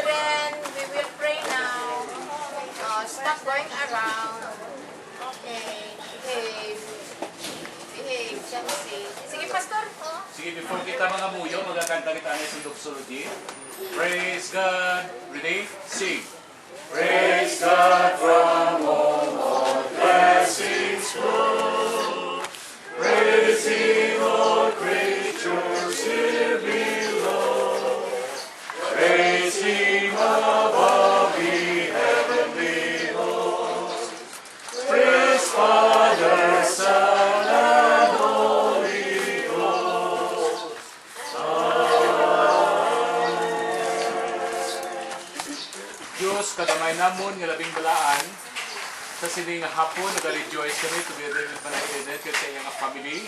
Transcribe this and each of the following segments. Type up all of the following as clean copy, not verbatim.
children, we will pray now. Stop going around. Okay. Behave. Behave, Jancy. Sige, Pastor. Sige, before kita mga muyo, magkakanta kita ang isang doxology. Praise God. Ready? Sing. Praise God from whom all blessings flow. Praise Him, all creatures here below. Praise Him above the heavenly host. Praise Father, Son, and Holy Ghost. Diyos, kadamay namon nga labing balaan sa sining nga hapon, nag-rejoice kami together with Manay Eden at sa iyang family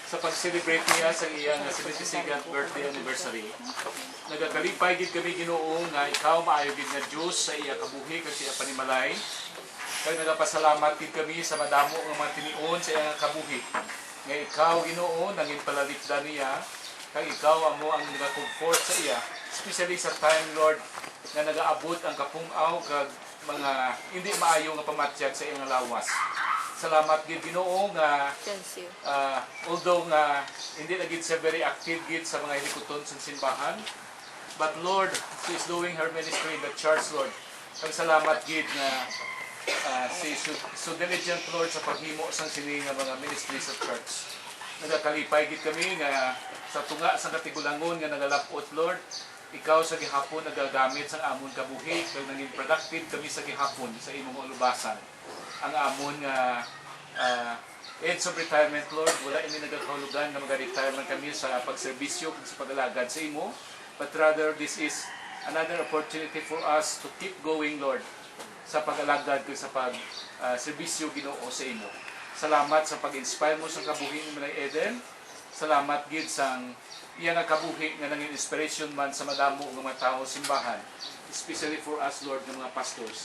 sa pag-celebrate niya sa iyang 72nd birthday anniversary. Nagakalipay gid kami Ginoo nga ikaw maayo gid nga Diyos sa iyang kabuhi kag sa iyang panimalay. Kag nagapasalamat gid kami sa madamo nga mga tinion sa iyang kabuhi. Nga ikaw Ginoo nangin palalikdan niya kag ikaw amo ang nag-comfort sa iya, especially sa time Lord nga nagaabot ang kapungaw kag mga hindi maayo nga pamatyag sa iyang lawas. Salamat gid Ginoo nga although nga hindi na gid siya very active gid sa mga hilikuton sa simbahan, but Lord, she is doing her ministry in the church, Lord. Kag salamat gid nga she is so diligent, Lord, sa paghimo sang sini nga mga ministry sa church. Nagakalipay gid kami nga sa tunga sa katigulangon nga nagalapot, Lord. Ikaw sa gihapon nagagamit sa amon kabuhi kag naging productive kami sa gihapon sa imong ulubasan. Ang amon nga age of retirement, Lord, wala ini nagakahulugan nga mag-retirement kami sa pagserbisyo kag sa pag-alagad sa imo, but rather this is another opportunity for us to keep going, Lord, sa pag-alagad kag sa pag-serbisyo Ginoo sa imo. Salamat sa pag-inspire mo sa kabuhi ni Manay Eden. Salamat gid sang iya nga kabuhi nga naging inspiration man sa madamo nga mga tawo simbahan, especially for us, Lord, ng mga pastors.